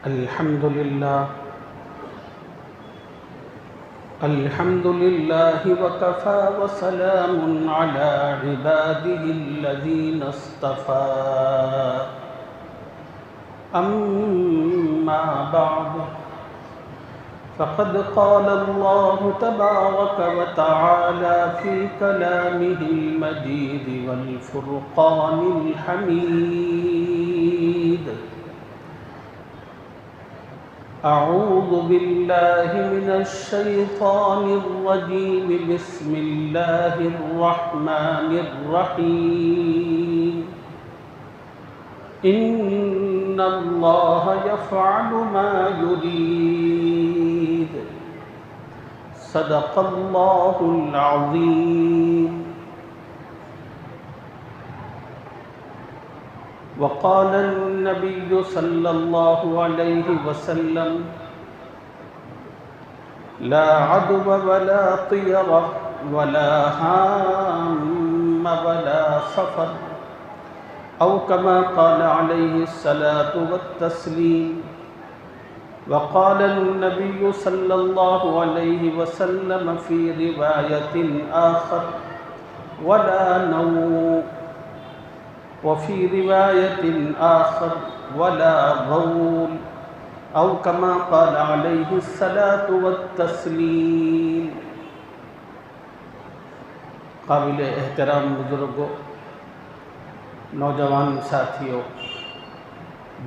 الحمد لله وكفى وسلام على عباده الذين اصطفى أما بعد فقد قال الله تبارك وتعالى في كلامه المجيد والفرقان الحميد أعوذ بالله من الشيطان الرجيم بسم الله الرحمن الرحيم إن الله يفعل ما يريد صدق الله العظيم وقال النبي صلى الله عليه وسلم لا عدو ولا طير ولا هام ولا صفر أو كما قال عليه الصلاة والتسليم وقال النبي صلى الله عليه وسلم في رواية آخر ولا نوم وفي رواية آخر ولا غول أو كما قال عليه الصلاة والتسليم قابل احترام بزرگوں، نوجوان ساتھیوں،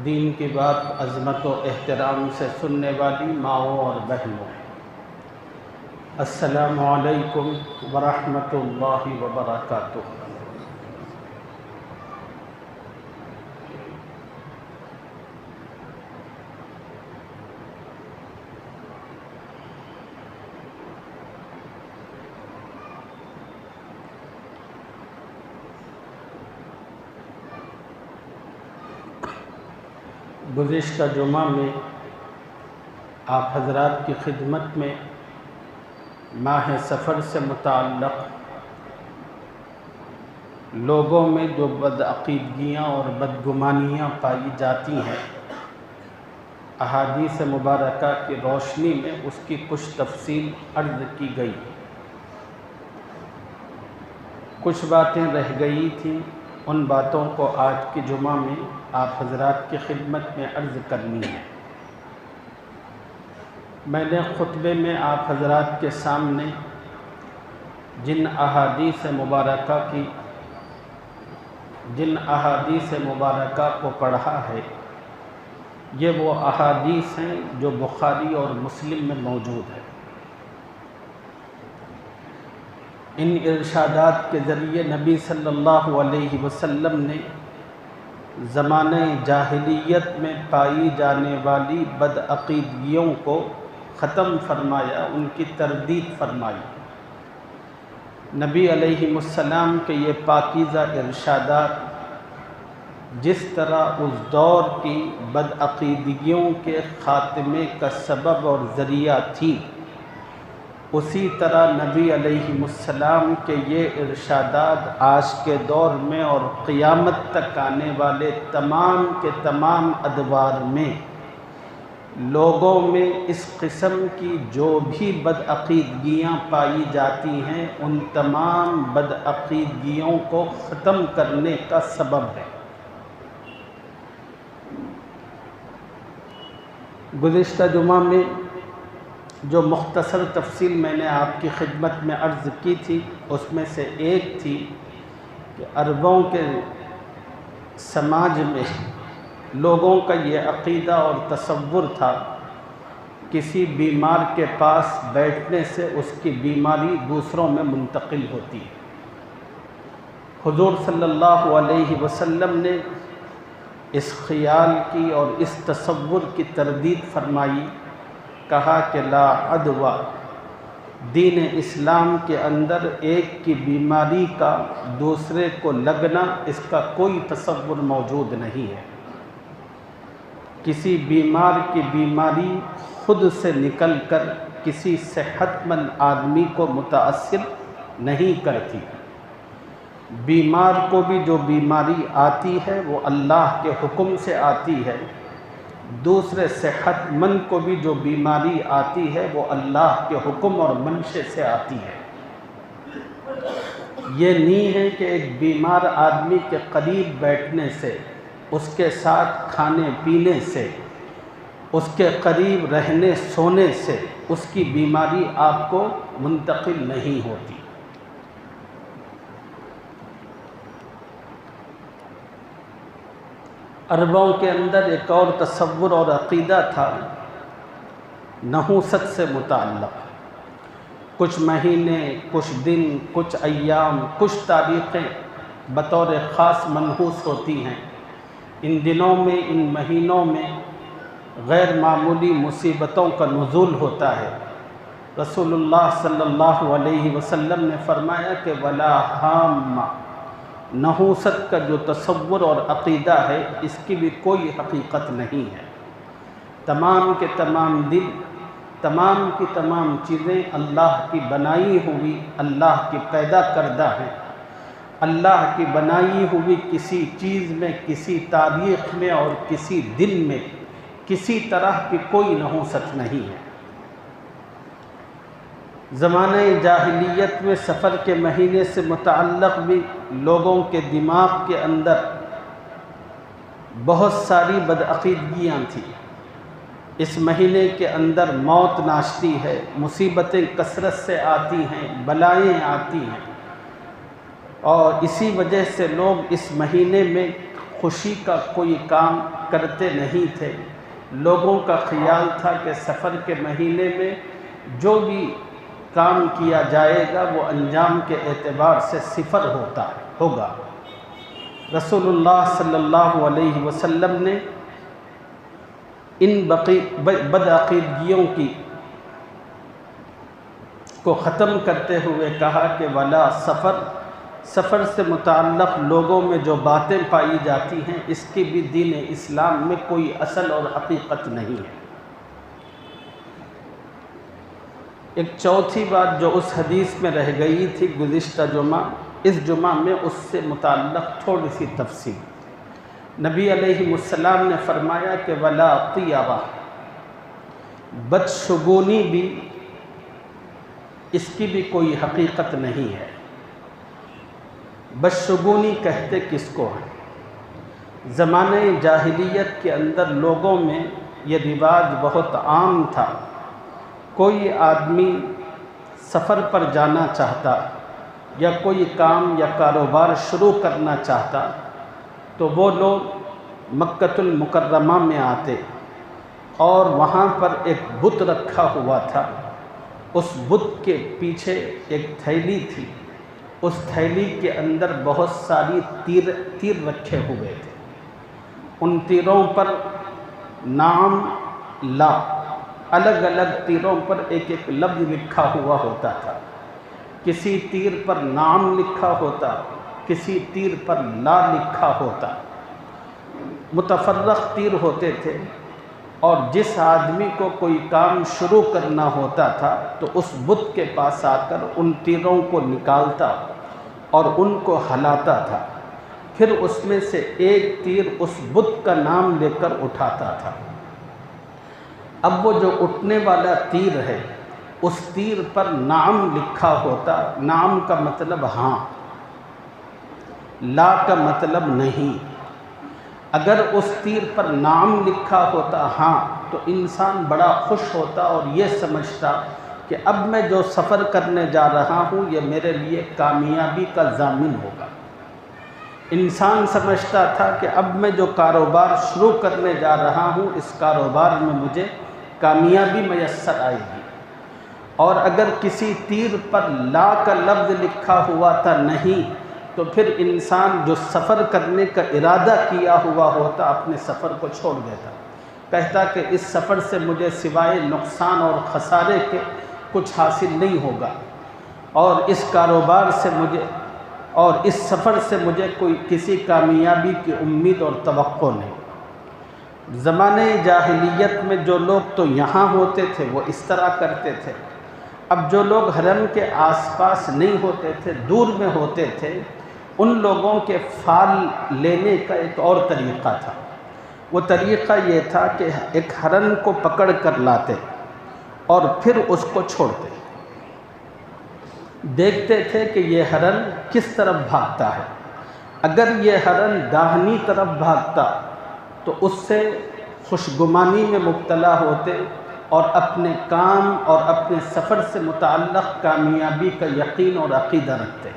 دین کی بات عظمت و احترام سے سننے والی ماؤں اور بہنوں، السلام علیکم ورحمۃ اللہ وبرکاتہ۔ گزشتہ جمعہ میں آپ حضرات کی خدمت میں ماہ سفر سے متعلق لوگوں میں جو بدعقیدگیاں اور بدگمانیاں پائی جاتی ہیں، احادیث مبارکہ کی روشنی میں اس کی کچھ تفصیل عرض کی گئی۔ کچھ باتیں رہ گئی تھیں، ان باتوں کو آج کے جمعہ میں آپ حضرات کی خدمت میں عرض کرنی ہے۔ میں نے خطبے میں آپ حضرات کے سامنے جن احادیث مبارکہ کو پڑھا ہے، یہ وہ احادیث ہیں جو بخاری اور مسلم میں موجود ہے۔ ان ارشادات کے ذریعے نبی صلی اللہ علیہ وسلم نے زمانہ جاہلیت میں پائی جانے والی بدعقیدگیوں کو ختم فرمایا، ان کی تردید فرمائی۔ نبی علیہ السلام کے یہ پاکیزہ ارشادات جس طرح اس دور کی بدعقیدگیوں کے خاتمے کا سبب اور ذریعہ تھی، اسی طرح نبی علیہ السلام کے یہ ارشادات آج کے دور میں اور قیامت تک آنے والے تمام کے تمام ادوار میں لوگوں میں اس قسم کی جو بھی بدعقیدگیاں پائی جاتی ہیں، ان تمام بدعقیدگیوں کو ختم کرنے کا سبب ہے۔ گزشتہ جمعہ میں جو مختصر تفصیل میں نے آپ کی خدمت میں عرض کی تھی، اس میں سے ایک تھی کہ عربوں کے سماج میں لوگوں کا یہ عقیدہ اور تصور تھا، کسی بیمار کے پاس بیٹھنے سے اس کی بیماری دوسروں میں منتقل ہوتی ہے۔ حضور صلی اللہ علیہ وسلم نے اس خیال کی اور اس تصور کی تردید فرمائی، کہا کہ لا عدوہ، دین اسلام کے اندر ایک کی بیماری کا دوسرے کو لگنا، اس کا کوئی تصور موجود نہیں ہے۔ کسی بیمار کی بیماری خود سے نکل کر کسی صحت مند آدمی کو متاثر نہیں کرتی۔ بیمار کو بھی جو بیماری آتی ہے وہ اللہ کے حکم سے آتی ہے، دوسرے صحت مند کو بھی جو بیماری آتی ہے وہ اللہ کے حکم اور منشے سے آتی ہے۔ یہ نہیں ہے کہ ایک بیمار آدمی کے قریب بیٹھنے سے، اس کے ساتھ کھانے پینے سے، اس کے قریب رہنے سونے سے اس کی بیماری آپ کو منتقل نہیں ہوتی۔ عربوں کے اندر ایک اور تصور اور عقیدہ تھا نحوست سے متعلق۔ کچھ مہینے، کچھ دن، کچھ ایام، کچھ تاریخیں بطور خاص منحوس ہوتی ہیں۔ ان دنوں میں، ان مہینوں میں غیر معمولی مصیبتوں کا نزول ہوتا ہے۔ رسول اللہ صلی اللہ علیہ وسلم نے فرمایا کہ ولا حامہ، نحوست کا جو تصور اور عقیدہ ہے اس کی بھی کوئی حقیقت نہیں ہے۔ تمام کے تمام دن، تمام کی تمام چیزیں اللہ کی بنائی ہوئی، اللہ کی پیدا کردہ ہیں۔ اللہ کی بنائی ہوئی کسی چیز میں، کسی تاریخ میں اور کسی دن میں کسی طرح کی کوئی نحوست نہیں ہے۔ زمانہ جاہلیت میں سفر کے مہینے سے متعلق بھی لوگوں کے دماغ کے اندر بہت ساری بدعقیدگیاں تھیں۔ اس مہینے کے اندر موت ناشتی ہے، مصیبتیں کثرت سے آتی ہیں، بلائیں آتی ہیں، اور اسی وجہ سے لوگ اس مہینے میں خوشی کا کوئی کام کرتے نہیں تھے۔ لوگوں کا خیال تھا کہ سفر کے مہینے میں جو بھی کام کیا جائے گا وہ انجام کے اعتبار سے صفر ہوگا۔ رسول اللہ صلی اللہ علیہ وسلم نے ان بدعقیدگیوں کو ختم کرتے ہوئے کہا کہ ولا سفر سے متعلق لوگوں میں جو باتیں پائی جاتی ہیں اس کی بھی دین اسلام میں کوئی اصل اور حقیقت نہیں ہے۔ ایک چوتھی بات جو اس حدیث میں رہ گئی تھی گزشتہ جمعہ، اس جمعہ میں اس سے متعلق تھوڑی سی تفصیل۔ نبی علیہ السلام نے فرمایا کہ ولا طیبہ، بدشگونی بھی، اس کی بھی کوئی حقیقت نہیں ہے۔ بدشگونی کہتے کس کو ہیں؟ زمانہ جاہلیت کے اندر لوگوں میں یہ رواج بہت عام تھا۔ کوئی آدمی سفر پر جانا چاہتا یا کوئی کام یا کاروبار شروع کرنا چاہتا تو وہ لوگ مکۃ المکرمہ میں آتے اور وہاں پر ایک بت رکھا ہوا تھا۔ اس بت کے پیچھے ایک تھیلی تھی، اس تھیلی کے اندر بہت ساری تیر رکھے ہوئے تھے۔ ان تیروں پر نام لا، الگ الگ تیروں پر ایک ایک لفظ لکھا ہوا ہوتا تھا۔ کسی تیر پر نام لکھا ہوتا، کسی تیر پر لا لکھا ہوتا۔ متفرق تیر ہوتے تھے، اور جس آدمی کو کوئی کام شروع کرنا ہوتا تھا تو اس بت کے پاس آ کر ان تیروں کو نکالتا اور ان کو ہلاتا تھا، پھر اس میں سے ایک تیر اس بت کا نام لے کر اٹھاتا تھا۔ اب وہ جو اٹھنے والا تیر ہے اس تیر پر نام لکھا ہوتا، نام کا مطلب ہاں، لا کا مطلب نہیں۔ اگر اس تیر پر نام لکھا ہوتا ہاں تو انسان بڑا خوش ہوتا اور یہ سمجھتا کہ اب میں جو سفر کرنے جا رہا ہوں یہ میرے لیے کامیابی کا ضامن ہوگا۔ انسان سمجھتا تھا کہ اب میں جو کاروبار شروع کرنے جا رہا ہوں اس کاروبار میں مجھے کامیابی میسر آئے گی۔ اور اگر کسی تیر پر لا کا لفظ لکھا ہوا تھا نہیں تو پھر انسان جو سفر کرنے کا ارادہ کیا ہوا ہوتا اپنے سفر کو چھوڑ دیتا، کہتا کہ اس سفر سے مجھے سوائے نقصان اور خسارے کے کچھ حاصل نہیں ہوگا، اور اس کاروبار سے مجھے اور اس سفر سے مجھے کوئی کسی کامیابی کی امید اور توقع نہیں۔ زمانہ جاہلیت میں جو لوگ تو یہاں ہوتے تھے وہ اس طرح کرتے تھے۔ اب جو لوگ حرم کے آس پاس نہیں ہوتے تھے، دور میں ہوتے تھے، ان لوگوں کے فال لینے کا ایک اور طریقہ تھا۔ وہ طریقہ یہ تھا کہ ایک ہرن کو پکڑ کر لاتے اور پھر اس کو چھوڑتے، دیکھتے تھے کہ یہ ہرن کس طرف بھاگتا ہے۔ اگر یہ ہرن داہنی طرف بھاگتا تو اس سے خوشگمانی میں مبتلا ہوتے اور اپنے کام اور اپنے سفر سے متعلق کامیابی کا یقین اور عقیدہ رکھتے،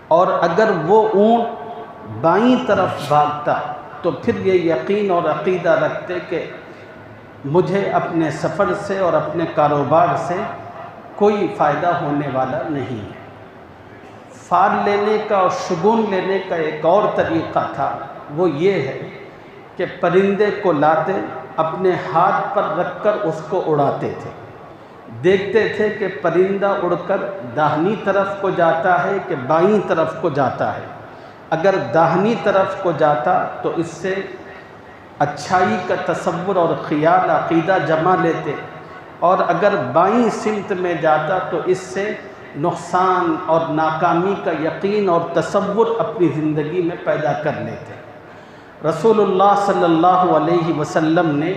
اور اگر وہ اونٹ بائیں طرف بھاگتا تو پھر یہ یقین اور عقیدہ رکھتے کہ مجھے اپنے سفر سے اور اپنے کاروبار سے کوئی فائدہ ہونے والا نہیں ہے۔ فال لینے کا اور شگون لینے کا ایک اور طریقہ تھا، وہ یہ ہے کہ پرندے کو لاتے، اپنے ہاتھ پر رکھ کر اس کو اڑاتے تھے، دیکھتے تھے کہ پرندہ اڑ کر داہنی طرف کو جاتا ہے کہ بائیں طرف کو جاتا ہے۔ اگر داہنی طرف کو جاتا تو اس سے اچھائی کا تصور اور خیال عقیدہ جما لیتے، اور اگر بائیں سمت میں جاتا تو اس سے نقصان اور ناکامی کا یقین اور تصور اپنی زندگی میں پیدا کر لیتے۔ رسول اللہ صلی اللہ علیہ وسلم نے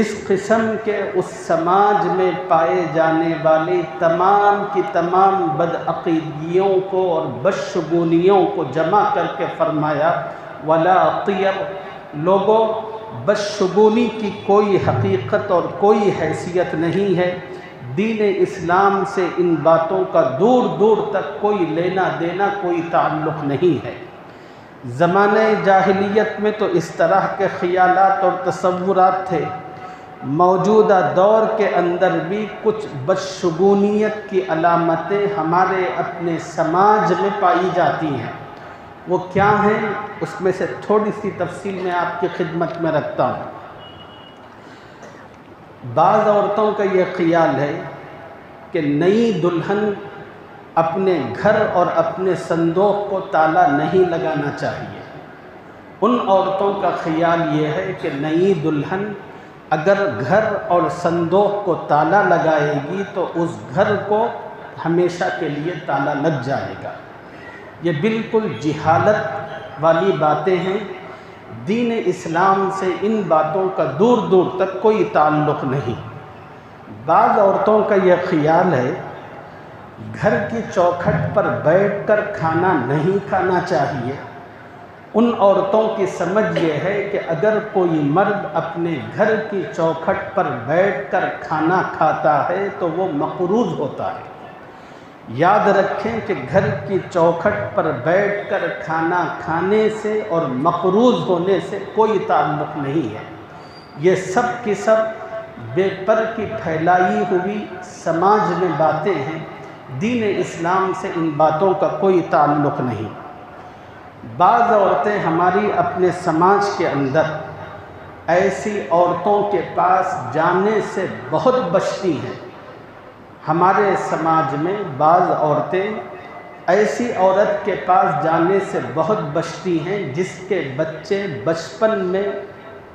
اس قسم کے اس سماج میں پائے جانے والی تمام کی تمام بدعقیدگیوں کو اور بدشگونیوں کو جمع کر کے فرمایا، وَلَا طِيَرْ، لوگوں بدشگونی کی کوئی حقیقت اور کوئی حیثیت نہیں ہے، دین اسلام سے ان باتوں کا دور دور تک کوئی لینا دینا، کوئی تعلق نہیں ہے۔ زمانہ جاہلیت میں تو اس طرح کے خیالات اور تصورات تھے، موجودہ دور کے اندر بھی کچھ بدشگونیت کی علامتیں ہمارے اپنے سماج میں پائی جاتی ہیں۔ وہ کیا ہیں؟ اس میں سے تھوڑی سی تفصیل میں آپ کی خدمت میں رکھتا ہوں۔ بعض عورتوں کا یہ خیال ہے کہ نئی دلہن اپنے گھر اور اپنے صندوق کو تالا نہیں لگانا چاہیے۔ ان عورتوں کا خیال یہ ہے کہ نئی دلہن اگر گھر اور صندوق کو تالا لگائے گی تو اس گھر کو ہمیشہ کے لیے تالا لگ جائے گا۔ یہ بالکل جہالت والی باتیں ہیں، دین اسلام سے ان باتوں کا دور دور تک کوئی تعلق نہیں۔ بعض عورتوں کا یہ خیال ہے گھر کی چوکھٹ پر بیٹھ کر کھانا نہیں کھانا چاہیے۔ ان عورتوں کی سمجھ یہ ہے کہ اگر کوئی مرد اپنے گھر کی چوکھٹ پر بیٹھ کر کھانا کھاتا ہے تو وہ مقروض ہوتا ہے۔ یاد رکھیں کہ گھر کی چوکھٹ پر بیٹھ کر کھانا کھانے سے اور مقروض ہونے سے کوئی تعلق نہیں ہے۔ یہ سب کی سب بے پر کی پھیلائی ہوئی سماج میں باتیں ہیں، دین اسلام سے ان باتوں کا کوئی تعلق نہیں۔ بعض عورتیں ہماری اپنے سماج کے اندر ایسی عورتوں کے پاس جانے سے بہت بچتی ہیں۔ ہمارے سماج میں بعض عورتیں ایسی عورت کے پاس جانے سے بہت بچتی ہیں جس کے بچے بچپن میں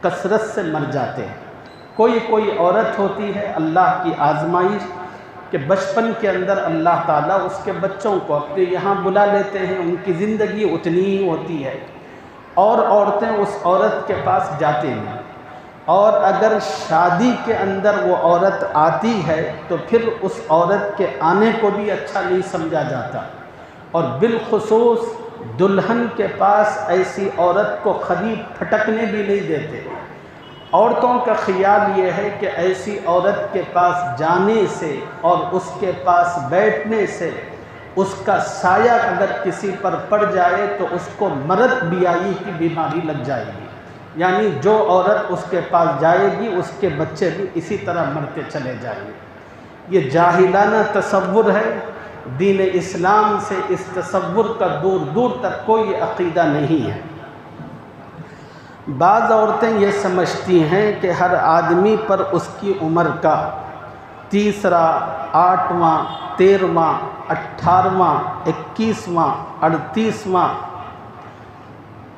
کثرت سے مر جاتے ہیں۔ کوئی عورت ہوتی ہے اللہ کی آزمائش کہ بچپن کے اندر اللہ تعالیٰ اس کے بچوں کو اپنے یہاں بلا لیتے ہیں، ان کی زندگی اتنی ہی ہوتی ہے، اور عورتیں اس عورت کے پاس جاتے ہیں، اور اگر شادی کے اندر وہ عورت آتی ہے تو پھر اس عورت کے آنے کو بھی اچھا نہیں سمجھا جاتا، اور بالخصوص دلہن کے پاس ایسی عورت کو قریب پھٹکنے بھی نہیں دیتے۔ عورتوں کا خیال یہ ہے کہ ایسی عورت کے پاس جانے سے اور اس کے پاس بیٹھنے سے اس کا سایہ اگر کسی پر پڑ جائے تو اس کو مرض بیائی کی بیماری لگ جائے گی، یعنی جو عورت اس کے پاس جائے گی اس کے بچے بھی اسی طرح مرتے چلے جائیں گے۔ یہ جاہلانہ تصور ہے، دین اسلام سے اس تصور کا دور دور تک کوئی عقیدہ نہیں ہے۔ بعض عورتیں یہ سمجھتی ہیں کہ ہر آدمی پر اس کی عمر کا 30واں، 8واں، 13واں، 18واں، 21واں، 38واں،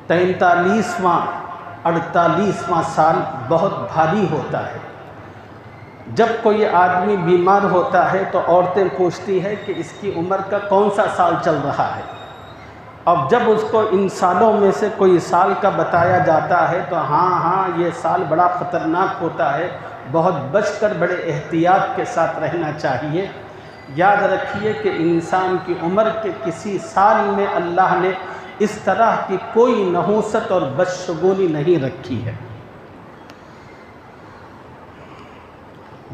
43واں، 48واں سال بہت بھاری ہوتا ہے۔ جب کوئی آدمی بیمار ہوتا ہے تو عورتیں پوچھتی ہیں کہ اس کی عمر کا کون سا سال چل رہا ہے، اب جب اس کو ان سالوں میں سے کوئی سال کا بتایا جاتا ہے تو ہاں یہ سال بڑا خطرناک ہوتا ہے، بہت بچ کر بڑے احتیاط کے ساتھ رہنا چاہیے۔ یاد رکھیے کہ انسان کی عمر کے کسی سال میں اللہ نے اس طرح کی کوئی نحوست اور بدشگونی نہیں رکھی ہے۔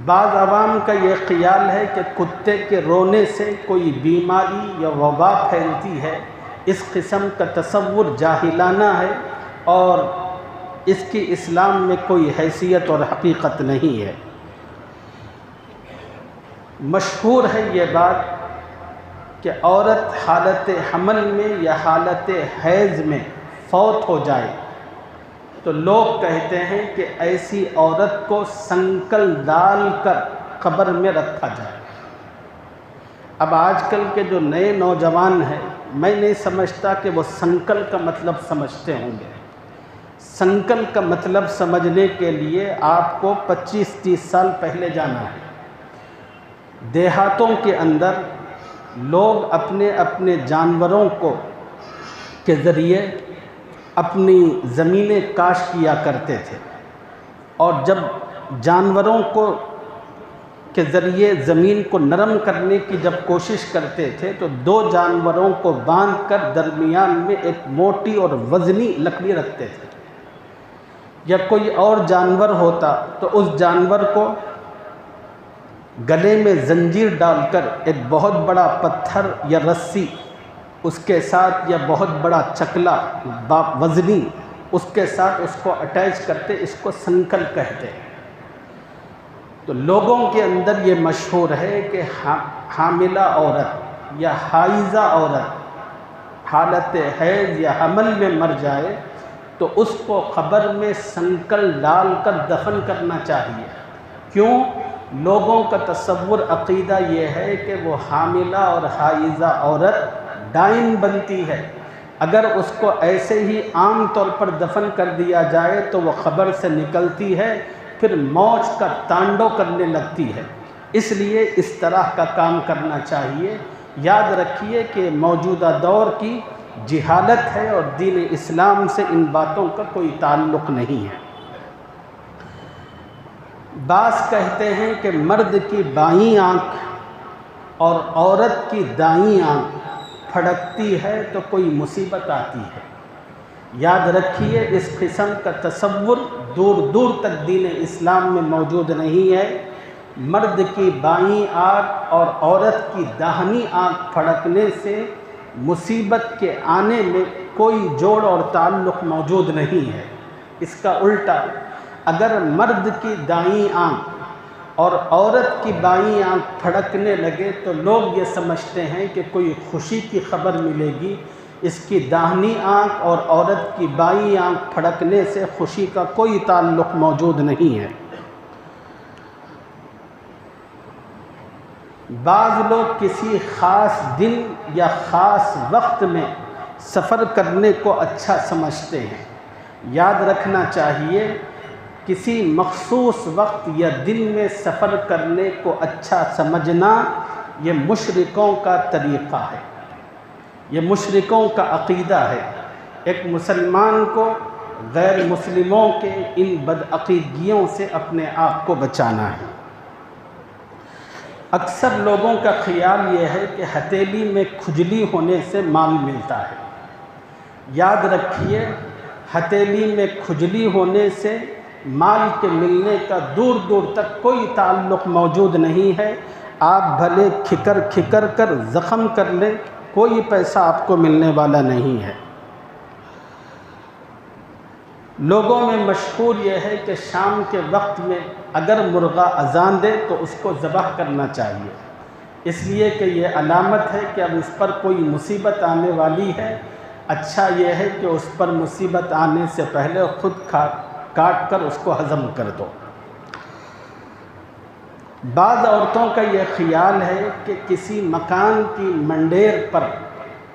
بعض عوام کا یہ خیال ہے کہ کتے کے رونے سے کوئی بیماری یا وبا پھیلتی ہے، اس قسم کا تصور جاہلانہ ہے اور اس کی اسلام میں کوئی حیثیت اور حقیقت نہیں ہے۔ مشہور ہے یہ بات کہ عورت حالت حمل میں یا حالت حیض میں فوت ہو جائے تو لوگ کہتے ہیں کہ ایسی عورت کو سنکل ڈال کر قبر میں رکھا جائے۔ اب آج کل کے جو نئے نوجوان ہیں، میں نہیں سمجھتا کہ وہ سنکل کا مطلب سمجھتے ہوں گے۔ سنکل کا مطلب سمجھنے کے لیے آپ کو 25-30 سال پہلے جانا ہے۔ دیہاتوں کے اندر لوگ اپنے اپنے جانوروں کے ذریعے اپنی زمینیں کاش کیا کرتے تھے، اور جب جانوروں کے ذریعے زمین کو نرم کرنے کی جب کوشش کرتے تھے تو 2 جانوروں کو باندھ کر درمیان میں ایک موٹی اور وزنی لکڑی رکھتے تھے، یا کوئی اور جانور ہوتا تو اس جانور کو گلے میں زنجیر ڈال کر ایک بہت بڑا پتھر یا رسی اس کے ساتھ یا بہت بڑا چکلا وزنی اس کے ساتھ اس کو اٹیچ کرتے، اس کو سنکل کہتے ہیں۔ تو لوگوں کے اندر یہ مشہور ہے کہ حاملہ عورت یا حائضہ عورت حالت حیض یا حمل میں مر جائے تو اس کو قبر میں سنکل ڈال کر دفن کرنا چاہیے۔ کیوں؟ لوگوں کا تصور عقیدہ یہ ہے کہ وہ حاملہ اور حائضہ عورت ڈائن بنتی ہے، اگر اس کو ایسے ہی عام طور پر دفن کر دیا جائے تو وہ قبر سے نکلتی ہے، پھر موج کا تانڈو کرنے لگتی ہے، اس لیے اس طرح کا کام کرنا چاہیے۔ یاد رکھیے کہ موجودہ دور کی جہالت ہے اور دین اسلام سے ان باتوں کا کوئی تعلق نہیں ہے۔ بعض کہتے ہیں کہ مرد کی بائیں آنکھ اور عورت کی دائیں آنکھ پھڑکتی ہے تو کوئی مصیبت آتی ہے۔ یاد رکھیے اس قسم کا تصور دور دور تک دین اسلام میں موجود نہیں ہے۔ مرد کی بائیں آنکھ اور عورت کی داہنی آنکھ پھڑکنے سے مصیبت کے آنے میں کوئی جوڑ اور تعلق موجود نہیں ہے۔ اس کا الٹا، اگر مرد کی دائیں آنکھ اور عورت کی بائیں آنکھ پھڑکنے لگے تو لوگ یہ سمجھتے ہیں کہ کوئی خوشی کی خبر ملے گی۔ اس کی داہنی آنکھ اور عورت کی بائیں آنکھ پھڑکنے سے خوشی کا کوئی تعلق موجود نہیں ہے۔ بعض لوگ کسی خاص دن یا خاص وقت میں سفر کرنے کو اچھا سمجھتے ہیں۔ یاد رکھنا چاہیے کسی مخصوص وقت یا دن میں سفر کرنے کو اچھا سمجھنا یہ مشرکوں کا طریقہ ہے، یہ مشرکوں کا عقیدہ ہے۔ ایک مسلمان کو غیر مسلموں کے ان بدعقیدگیوں سے اپنے آپ کو بچانا ہے۔ اکثر لوگوں کا خیال یہ ہے کہ ہتھیلی میں کھجلی ہونے سے مال ملتا ہے۔ یاد رکھیے ہتھیلی میں کھجلی ہونے سے مال کے ملنے کا دور دور تک کوئی تعلق موجود نہیں ہے۔ آپ بھلے کھکر کر زخم کر لیں، کوئی پیسہ آپ کو ملنے والا نہیں ہے۔ لوگوں میں مشہور یہ ہے کہ شام کے وقت میں اگر مرغا اذان دے تو اس کو ذبح کرنا چاہیے، اس لیے کہ یہ علامت ہے کہ اب اس پر کوئی مصیبت آنے والی ہے۔ اچھا یہ ہے کہ اس پر مصیبت آنے سے پہلے خود کاٹ کر اس کو ہضم کر دو۔ بعض عورتوں کا یہ خیال ہے کہ کسی مکان کی منڈیر پر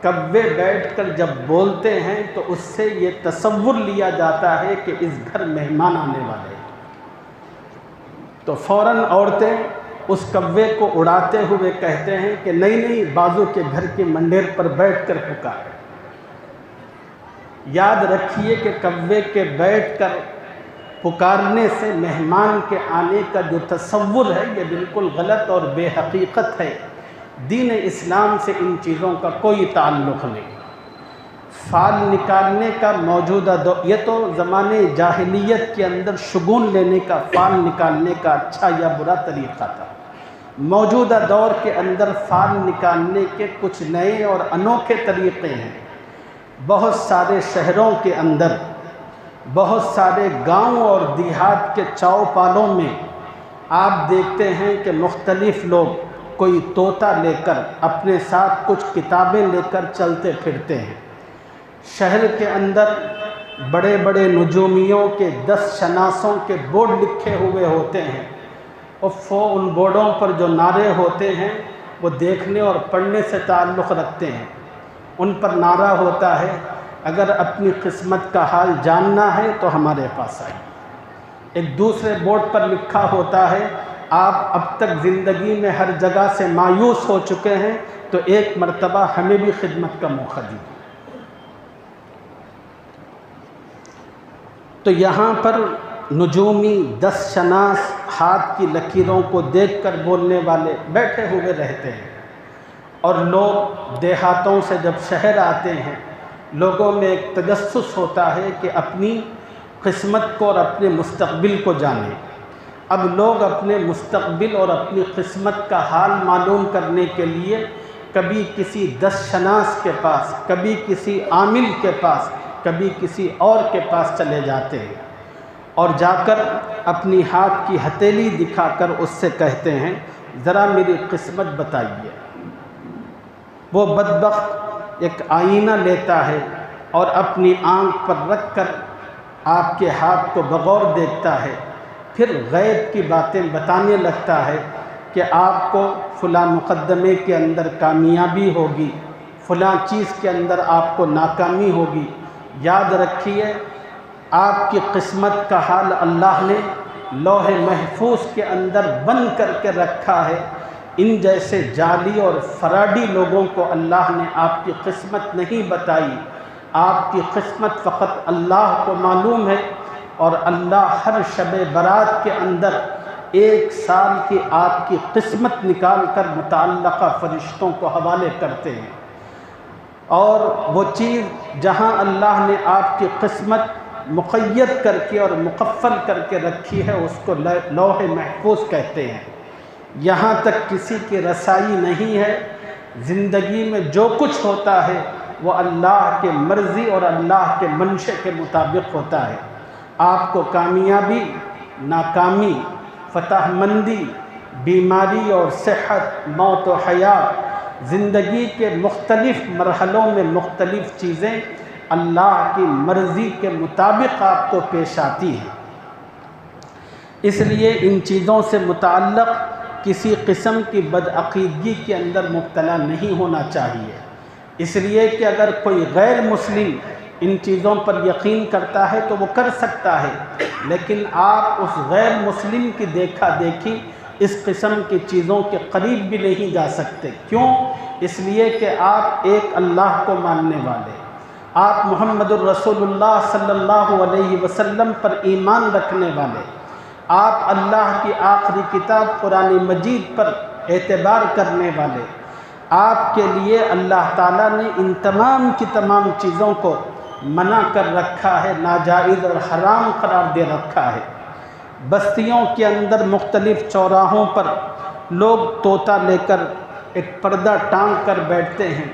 کوے بیٹھ کر جب بولتے ہیں تو اس سے یہ تصور لیا جاتا ہے کہ اس گھر مہمان آنے والے ہیں، تو فوراً عورتیں اس کوے کو اڑاتے ہوئے کہتے ہیں کہ نہیں بازو کے گھر کی منڈیر پر بیٹھ کر پکار۔ یاد رکھیے کہ کوے کے بیٹھ کر پکارنے سے مہمان کے آنے کا جو تصور ہے یہ بالکل غلط اور بے حقیقت ہے۔ دین اسلام سے ان چیزوں کا کوئی تعلق نہیں۔ فال نکالنے کا موجودہ دور، یہ تو زمانے جاہلیت کے اندر شگون لینے کا، فال نکالنے کا اچھا یا برا طریقہ تھا۔ موجودہ دور کے اندر فال نکالنے کے کچھ نئے اور انوکھے طریقے ہیں۔ بہت سارے شہروں کے اندر، بہت سارے گاؤں اور دیہات کے چوپالوں میں آپ دیکھتے ہیں کہ مختلف لوگ کوئی طوطا لے کر اپنے ساتھ کچھ کتابیں لے کر چلتے پھرتے ہیں۔ شہر کے اندر بڑے بڑے نجومیوں کے 10 شناسوں کے بورڈ لکھے ہوئے ہوتے ہیں، ان بورڈوں پر جو نعرے ہوتے ہیں وہ دیکھنے اور پڑھنے سے تعلق رکھتے ہیں۔ ان پر نعرہ ہوتا ہے، اگر اپنی قسمت کا حال جاننا ہے تو ہمارے پاس آئیں۔ ایک دوسرے بورڈ پر لکھا ہوتا ہے، آپ اب تک زندگی میں ہر جگہ سے مایوس ہو چکے ہیں تو ایک مرتبہ ہمیں بھی خدمت کا موقع دیجیے۔ تو یہاں پر نجومی 10 شناس ہاتھ کی لکیروں کو دیکھ کر بولنے والے بیٹھے ہوئے رہتے ہیں، اور لوگ دیہاتوں سے جب شہر آتے ہیں لوگوں میں ایک تجسس ہوتا ہے کہ اپنی قسمت کو اور اپنے مستقبل کو جانیں۔ اب لوگ اپنے مستقبل اور اپنی قسمت کا حال معلوم کرنے کے لیے کبھی کسی 10 شناس کے پاس، کبھی کسی عامل کے پاس، کبھی کسی اور کے پاس چلے جاتے ہیں، اور جا کر اپنی ہاتھ کی ہتھیلی دکھا کر اس سے کہتے ہیں، ذرا میری قسمت بتائیے۔ وہ بدبخت ایک آئینہ لیتا ہے اور اپنی آنکھ پر رکھ کر آپ کے ہاتھ کو بغور دیکھتا ہے، پھر غیب کی باتیں بتانے لگتا ہے کہ آپ کو فلاں مقدمے کے اندر کامیابی ہوگی، فلاں چیز کے اندر آپ کو ناکامی ہوگی۔ یاد رکھیے، آپ کی قسمت کا حال اللہ نے لوح محفوظ کے اندر بند کر کے رکھا ہے۔ ان جیسے جعلی اور فراڈی لوگوں کو اللہ نے آپ کی قسمت نہیں بتائی۔ آپ کی قسمت فقط اللہ کو معلوم ہے، اور اللہ ہر شب برات کے اندر 1 سال کی آپ کی قسمت نکال کر متعلقہ فرشتوں کو حوالے کرتے ہیں، اور وہ چیز جہاں اللہ نے آپ کی قسمت مقید کر کے اور مقفل کر کے رکھی ہے اس کو لوح محفوظ کہتے ہیں۔ یہاں تک کسی کی رسائی نہیں ہے۔ زندگی میں جو کچھ ہوتا ہے وہ اللہ کے مرضی اور اللہ کے منشے کے مطابق ہوتا ہے۔ آپ کو کامیابی، ناکامی، فتح مندی، بیماری اور صحت، موت و حیات، زندگی کے مختلف مرحلوں میں مختلف چیزیں اللہ کی مرضی کے مطابق آپ کو پیش آتی ہیں۔ اس لیے ان چیزوں سے متعلق کسی قسم کی بدعقیدگی کے اندر مبتلا نہیں ہونا چاہیے، اس لیے کہ اگر کوئی غیر مسلم ان چیزوں پر یقین کرتا ہے تو وہ کر سکتا ہے، لیکن آپ اس غیر مسلم کی دیکھا دیکھی اس قسم کی چیزوں کے قریب بھی نہیں جا سکتے۔ کیوں؟ اس لیے کہ آپ ایک اللہ کو ماننے والے، آپ محمد الرسول اللہ صلی اللہ علیہ وسلم پر ایمان رکھنے والے، آپ اللہ کی آخری کتاب قرآن مجید پر اعتبار کرنے والے، آپ کے لیے اللہ تعالیٰ نے ان تمام کی تمام چیزوں کو منع کر رکھا ہے، ناجائز اور حرام قرار دے رکھا ہے۔ بستیوں کے اندر مختلف چوراہوں پر لوگ طوطا لے کر ایک پردہ ٹانگ کر بیٹھتے ہیں،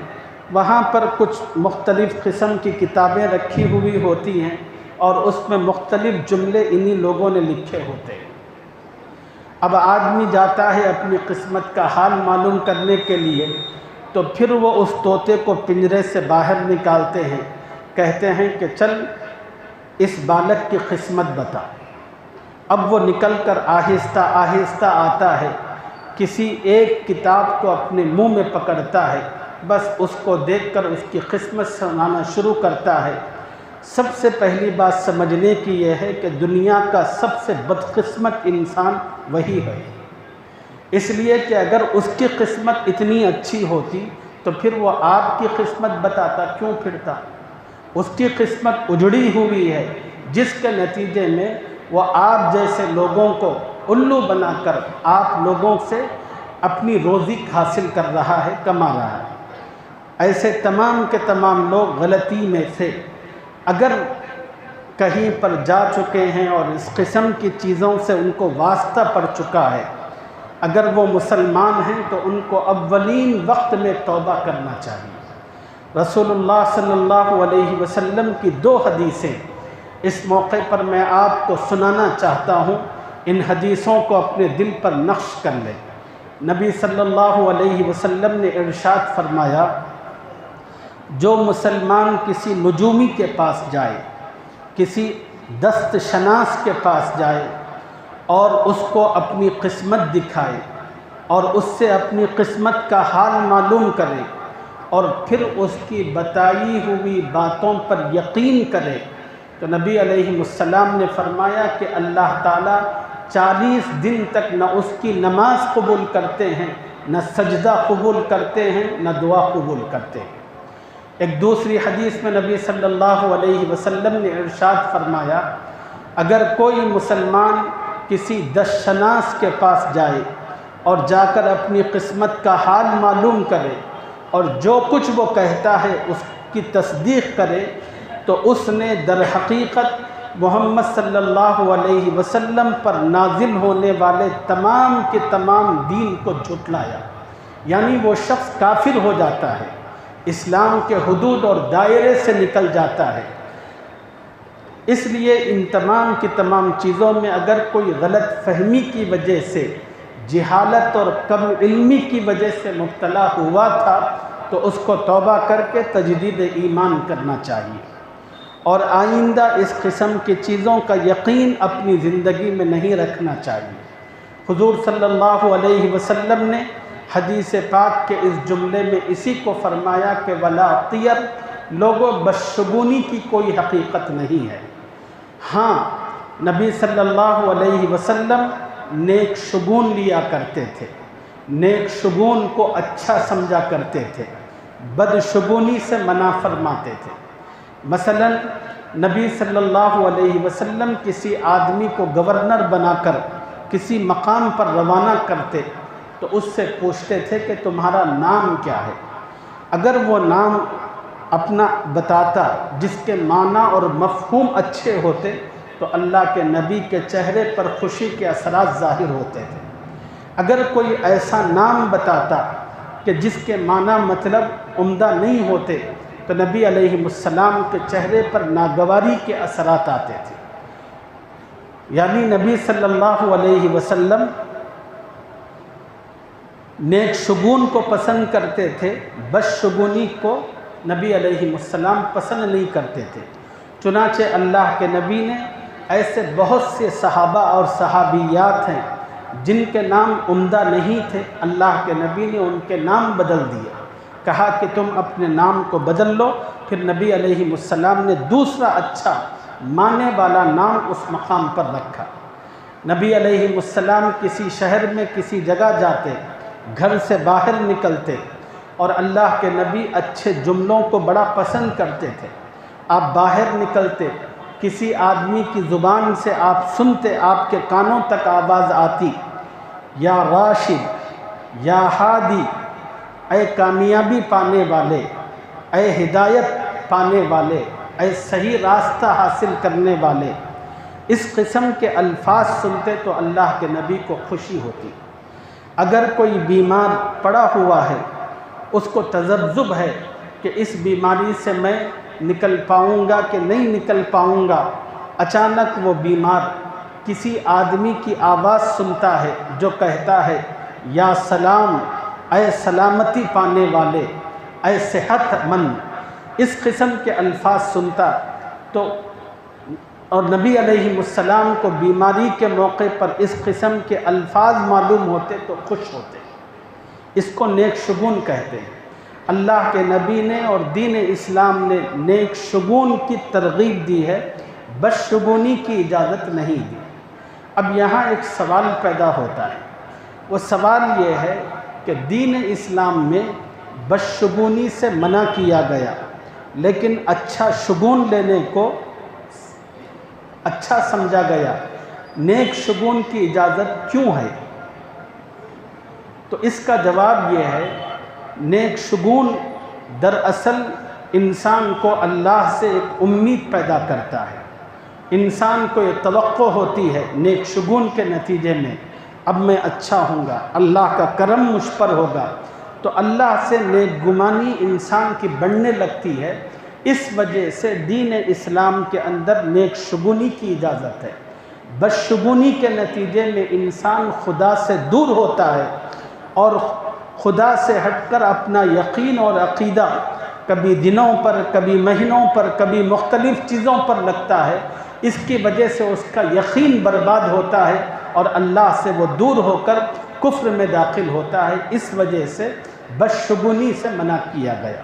وہاں پر کچھ مختلف قسم کی کتابیں رکھی ہوئی ہوتی ہیں، اور اس میں مختلف جملے انہی لوگوں نے لکھے ہوتے ہیں۔ اب آدمی جاتا ہے اپنی قسمت کا حال معلوم کرنے کے لیے، تو پھر وہ اس طوطے کو پنجرے سے باہر نکالتے ہیں، کہتے ہیں کہ چل اس بالک کی قسمت بتا۔ اب وہ نکل کر آہستہ آہستہ آتا ہے، کسی ایک کتاب کو اپنے منہ میں پکڑتا ہے، بس اس کو دیکھ کر اس کی قسمت سنانا شروع کرتا ہے۔ سب سے پہلی بات سمجھنے کی یہ ہے کہ دنیا کا سب سے بدقسمت انسان وہی ہے، اس لیے کہ اگر اس کی قسمت اتنی اچھی ہوتی تو پھر وہ آپ کی قسمت بتاتا کیوں پھرتا؟ اس کی قسمت اجڑی ہوئی ہے، جس کے نتیجے میں وہ آپ جیسے لوگوں کو الو بنا کر آپ لوگوں سے اپنی روزی حاصل کر رہا ہے، کما رہا ہے۔ ایسے تمام کے تمام لوگ غلطی میں سے اگر کہیں پر جا چکے ہیں اور اس قسم کی چیزوں سے ان کو واسطہ پڑ چکا ہے، اگر وہ مسلمان ہیں تو ان کو اولین وقت میں توبہ کرنا چاہیے۔ رسول اللہ صلی اللہ علیہ وسلم کی 2 حدیثیں اس موقع پر میں آپ کو سنانا چاہتا ہوں، ان حدیثوں کو اپنے دل پر نقش کر لیں۔ نبی صلی اللہ علیہ وسلم نے ارشاد فرمایا، جو مسلمان کسی نجومی کے پاس جائے، کسی دست شناس کے پاس جائے اور اس کو اپنی قسمت دکھائے اور اس سے اپنی قسمت کا حال معلوم کرے اور پھر اس کی بتائی ہوئی باتوں پر یقین کرے، تو نبی علیہ السلام نے فرمایا کہ اللہ تعالیٰ 40 دن تک نہ اس کی نماز قبول کرتے ہیں، نہ سجدہ قبول کرتے ہیں، نہ دعا قبول کرتے ہیں۔ ایک دوسری حدیث میں نبی صلی اللہ علیہ وسلم نے ارشاد فرمایا، اگر کوئی مسلمان کسی دست شناس کے پاس جائے اور جا کر اپنی قسمت کا حال معلوم کرے اور جو کچھ وہ کہتا ہے اس کی تصدیق کرے، تو اس نے در حقیقت محمد صلی اللہ علیہ وسلم پر نازل ہونے والے تمام کے تمام دین کو جھٹلایا، یعنی وہ شخص کافر ہو جاتا ہے، اسلام کے حدود اور دائرے سے نکل جاتا ہے۔ اس لیے ان تمام کی تمام چیزوں میں اگر کوئی غلط فہمی کی وجہ سے، جہالت اور کم علمی کی وجہ سے مبتلا ہوا تھا تو اس کو توبہ کر کے تجدید ایمان کرنا چاہیے، اور آئندہ اس قسم کی چیزوں کا یقین اپنی زندگی میں نہیں رکھنا چاہیے۔ حضور صلی اللہ علیہ وسلم نے حدیث پاک کے اس جملے میں اسی کو فرمایا کہ ولا طیر، لوگوں بدشگونی کی کوئی حقیقت نہیں ہے۔ ہاں، نبی صلی اللہ علیہ وسلم نیک شگون لیا کرتے تھے، نیک شگون کو اچھا سمجھا کرتے تھے، بدشگونی سے منع فرماتے تھے۔ مثلا نبی صلی اللہ علیہ وسلم کسی آدمی کو گورنر بنا کر کسی مقام پر روانہ کرتے تو اس سے پوچھتے تھے کہ تمہارا نام کیا ہے؟ اگر وہ نام اپنا بتاتا جس کے معنی اور مفہوم اچھے ہوتے تو اللہ کے نبی کے چہرے پر خوشی کے اثرات ظاہر ہوتے تھے۔ اگر کوئی ایسا نام بتاتا کہ جس کے معنی مطلب عمدہ نہیں ہوتے تو نبی علیہ السلام کے چہرے پر ناگواری کے اثرات آتے تھے۔ یعنی نبی صلی اللہ علیہ وسلم نیک شگون کو پسند کرتے تھے، بدشگونی کو نبی علیہ السلام پسند نہیں کرتے تھے۔ چنانچہ اللہ کے نبی نے ایسے بہت سے صحابہ اور صحابیات ہیں جن کے نام عمدہ نہیں تھے، اللہ کے نبی نے ان کے نام بدل دیے، کہا کہ تم اپنے نام کو بدل لو۔ پھر نبی علیہ السلام نے دوسرا اچھا معنی والا نام اس مقام پر رکھا۔ نبی علیہ السلام کسی شہر میں کسی جگہ جاتے، گھر سے باہر نکلتے اور اللہ کے نبی اچھے جملوں کو بڑا پسند کرتے تھے۔ آپ باہر نکلتے، کسی آدمی کی زبان سے آپ سنتے، آپ کے کانوں تک آواز آتی، یا راشد، یا ہادی، اے کامیابی پانے والے، اے ہدایت پانے والے، اے صحیح راستہ حاصل کرنے والے۔ اس قسم کے الفاظ سنتے تو اللہ کے نبی کو خوشی ہوتی۔ اگر کوئی بیمار پڑا ہوا ہے، اس کو تذبذب ہے کہ اس بیماری سے میں نکل پاؤں گا کہ نہیں نکل پاؤں گا، اچانک وہ بیمار کسی آدمی کی آواز سنتا ہے جو کہتا ہے یا سلام، اے سلامتی پانے والے، اے صحت مند، اس قسم کے الفاظ سنتا تو، اور نبی علیہ السلام کو بیماری کے موقع پر اس قسم کے الفاظ معلوم ہوتے تو خوش ہوتے۔ اس کو نیک شگون کہتے ہیں۔ اللہ کے نبی نے اور دین اسلام نے نیک شگون کی ترغیب دی ہے، بدشگونی کی اجازت نہیں دی۔ اب یہاں ایک سوال پیدا ہوتا ہے، وہ سوال یہ ہے کہ دین اسلام میں بدشگونی سے منع کیا گیا، لیکن اچھا شگون لینے کو اچھا سمجھا گیا، نیک شگون کی اجازت کیوں ہے؟ تو اس کا جواب یہ ہے، نیک شگون دراصل انسان کو اللہ سے ایک امید پیدا کرتا ہے۔ انسان کو یہ توقع ہوتی ہے نیک شگون کے نتیجے میں، اب میں اچھا ہوں گا، اللہ کا کرم مجھ پر ہوگا، تو اللہ سے نیک گمانی انسان کی بڑھنے لگتی ہے۔ اس وجہ سے دین اسلام کے اندر نیک شگونی کی اجازت ہے۔ بدشگونی کے نتیجے میں انسان خدا سے دور ہوتا ہے اور خدا سے ہٹ کر اپنا یقین اور عقیدہ کبھی دنوں پر، کبھی مہینوں پر، کبھی مختلف چیزوں پر لگتا ہے۔ اس کی وجہ سے اس کا یقین برباد ہوتا ہے اور اللہ سے وہ دور ہو کر کفر میں داخل ہوتا ہے۔ اس وجہ سے بدشگونی سے منع کیا گیا۔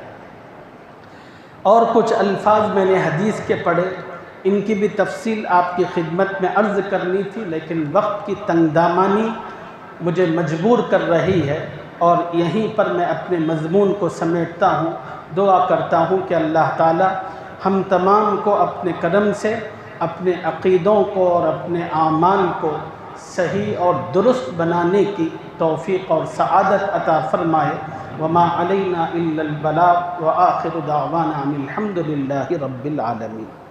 اور کچھ الفاظ میں نے حدیث کے پڑھے، ان کی بھی تفصیل آپ کی خدمت میں عرض کرنی تھی، لیکن وقت کی تنگ دامانی مجھے مجبور کر رہی ہے اور یہیں پر میں اپنے مضمون کو سمیٹتا ہوں۔ دعا کرتا ہوں کہ اللہ تعالی ہم تمام کو اپنے کرم سے اپنے عقیدوں کو اور اپنے اعمال کو صحیح اور درست بنانے کی توفیق اور سعادت عطا فرمائے۔ وما علینا الا البلاغ وآخر دعوانا ان الحمد للہ رب العالمین۔